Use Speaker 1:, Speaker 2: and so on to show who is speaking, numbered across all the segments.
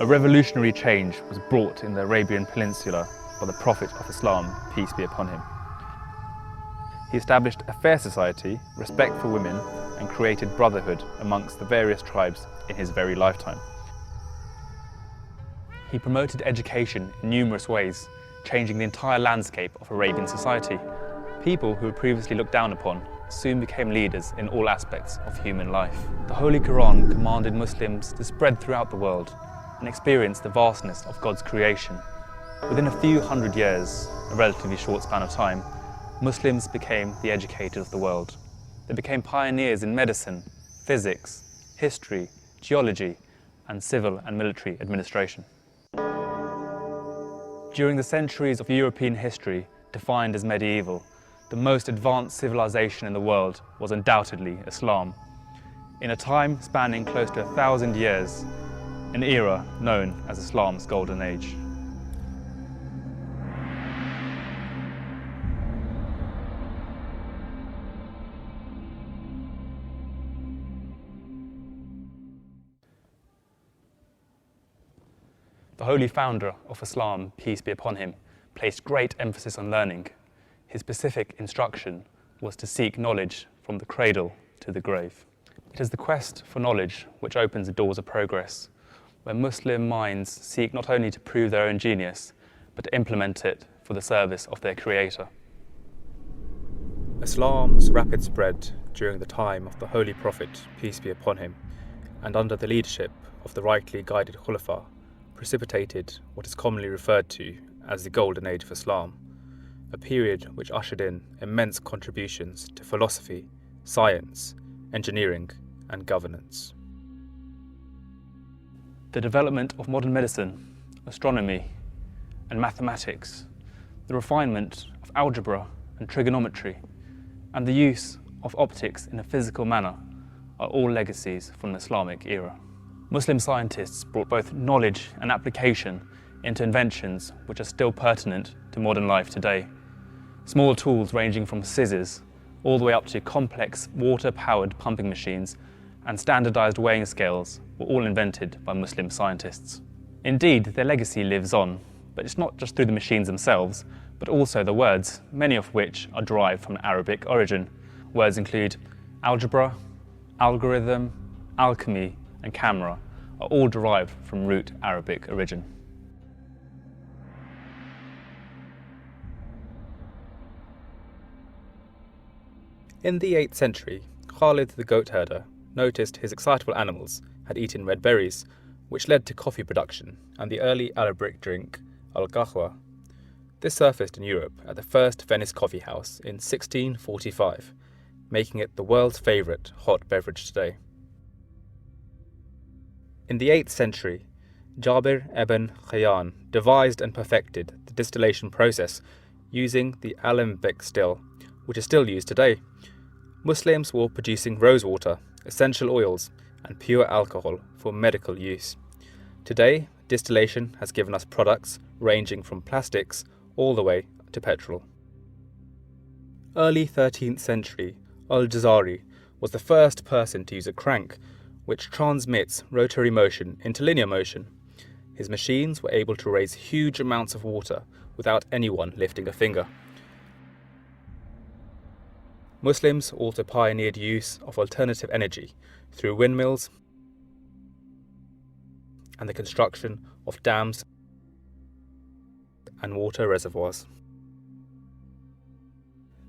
Speaker 1: A revolutionary change was brought in the Arabian Peninsula by the Prophet of Islam, peace be upon him. He established a fair society, respect for women, and created brotherhood amongst the various tribes in his very lifetime. He promoted education in numerous ways, changing the entire landscape of Arabian society. People who were previously looked down upon soon became leaders in all aspects of human life. The Holy Quran commanded Muslims to spread throughout the world and experience the vastness of God's creation. Within a few hundred years, a relatively short span of time, Muslims became the educators of the world. They became pioneers in medicine, physics, history, geology, and civil and military administration. During the centuries of European history, defined as medieval, the most advanced civilization in the world was undoubtedly Islam. In a time spanning close to 1,000 years, an era known as Islam's Golden Age. The holy founder of Islam, peace be upon him, placed great emphasis on learning. His specific instruction was to seek knowledge from the cradle to the grave. It is the quest for knowledge which opens the doors of progress, where Muslim minds seek not only to prove their own genius, but to implement it for the service of their creator.
Speaker 2: Islam's rapid spread during the time of the Holy Prophet, peace be upon him, and under the leadership of the rightly guided Khulafa, precipitated what is commonly referred to as the Golden Age of Islam, a period which ushered in immense contributions to philosophy, science, engineering, and governance.
Speaker 1: The development of modern medicine, astronomy, and mathematics, the refinement of algebra and trigonometry, and the use of optics in a physical manner are all legacies from the Islamic era. Muslim scientists brought both knowledge and application into inventions which are still pertinent to modern life today. Small tools ranging from scissors all the way up to complex water-powered pumping machines and standardized weighing scales were all invented by Muslim scientists. Indeed, their legacy lives on, but it's not just through the machines themselves, but also the words, many of which are derived from Arabic origin. Words include algebra, algorithm, alchemy, and camera are all derived from root Arabic origin.
Speaker 2: In the 8th century, Khalid the goat herder noticed his excitable animals had eaten red berries, which led to coffee production and the early Arabic drink al-qahwa. This surfaced in Europe at the first Venice coffee house in 1645, making it the world's favourite hot beverage today. In the 8th century, Jabir ibn حيان devised and perfected the distillation process using the alembic still, which is still used today. Muslims were producing rosewater, essential oils, and pure alcohol for medical use. Today, distillation has given us products ranging from plastics all the way to petrol. Early 13th century, al-Jazari was the first person to use a crank, which transmits rotary motion into linear motion. His machines were able to raise huge amounts of water without anyone lifting a finger. Muslims also pioneered use of alternative energy through windmills and the construction of dams and water reservoirs.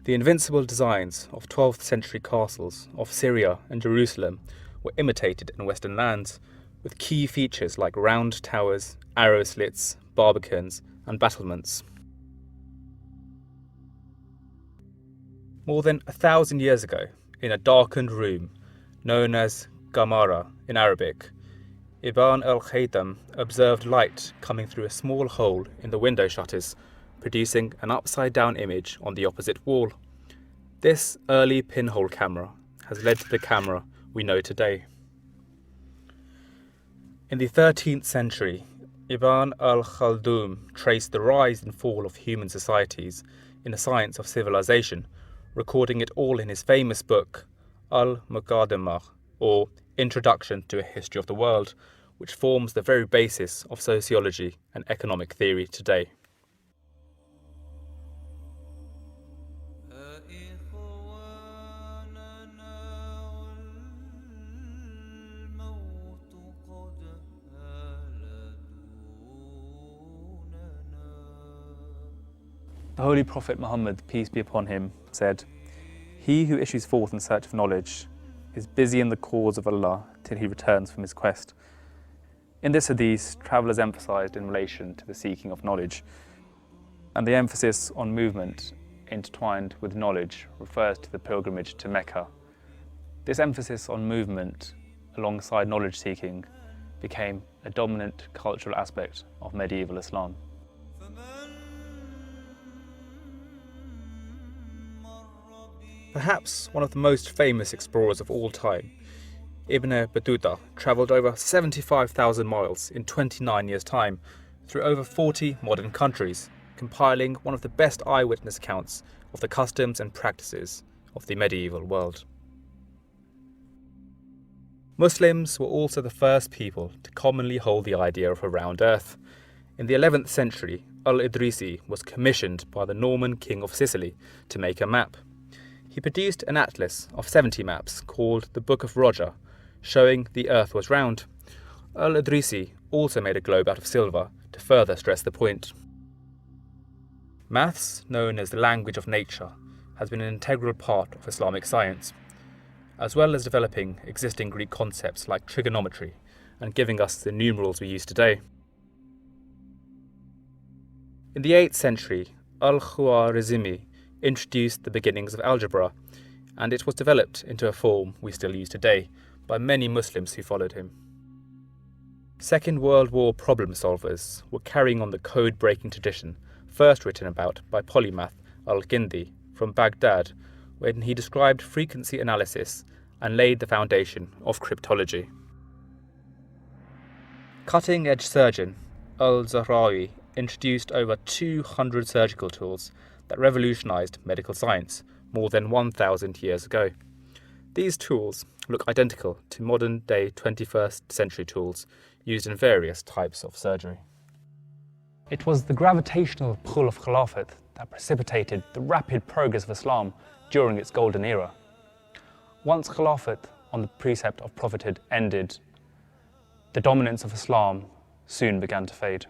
Speaker 2: The invincible designs of 12th century castles of Syria and Jerusalem were imitated in Western lands, with key features like round towers, arrow slits, barbicans, and battlements. More than 1,000 years ago, in a darkened room known as Gamara in Arabic, Ibn al-Haytham observed light coming through a small hole in the window shutters, producing an upside-down image on the opposite wall. This early pinhole camera has led to the camera we know today. In the 13th century, Ibn al-Khaldun traced the rise and fall of human societies in the science of civilization, recording it all in his famous book, Al-Muqaddimah, or Introduction to a History of the World, which forms the very basis of sociology and economic theory today.
Speaker 1: The Holy Prophet Muhammad, peace be upon him, said, "He who issues forth in search of knowledge is busy in the cause of Allah till he returns from his quest." In this hadith, travellers emphasised in relation to the seeking of knowledge, and the emphasis on movement intertwined with knowledge refers to the pilgrimage to Mecca. This emphasis on movement alongside knowledge seeking became a dominant cultural aspect of medieval Islam.
Speaker 2: Perhaps one of the most famous explorers of all time, Ibn Battuta travelled over 75,000 miles in 29 years' time through over 40 modern countries, compiling one of the best eyewitness accounts of the customs and practices of the medieval world. Muslims were also the first people to commonly hold the idea of a round earth. In the 11th century, al-Idrisi was commissioned by the Norman king of Sicily to make a map. He produced an atlas of 70 maps called the Book of Roger, showing the earth was round. Al-Idrisi also made a globe out of silver to further stress the point. Maths, known as the language of nature, has been an integral part of Islamic science, as well as developing existing Greek concepts like trigonometry and giving us the numerals we use today. In the 8th century, al-Khwarizmi introduced the beginnings of algebra, and it was developed into a form we still use today by many Muslims who followed him. Second World War problem solvers were carrying on the code-breaking tradition first written about by polymath al-Kindi from Baghdad, when he described frequency analysis and laid the foundation of cryptology. Cutting-edge surgeon al-Zahrawi introduced over 200 surgical tools that revolutionised medical science more than 1,000 years ago. These tools look identical to modern-day 21st century tools used in various types of surgery.
Speaker 1: It was the gravitational pull of Khilafat that precipitated the rapid progress of Islam during its golden era. Once Khilafat on the precept of prophethood ended, the dominance of Islam soon began to fade.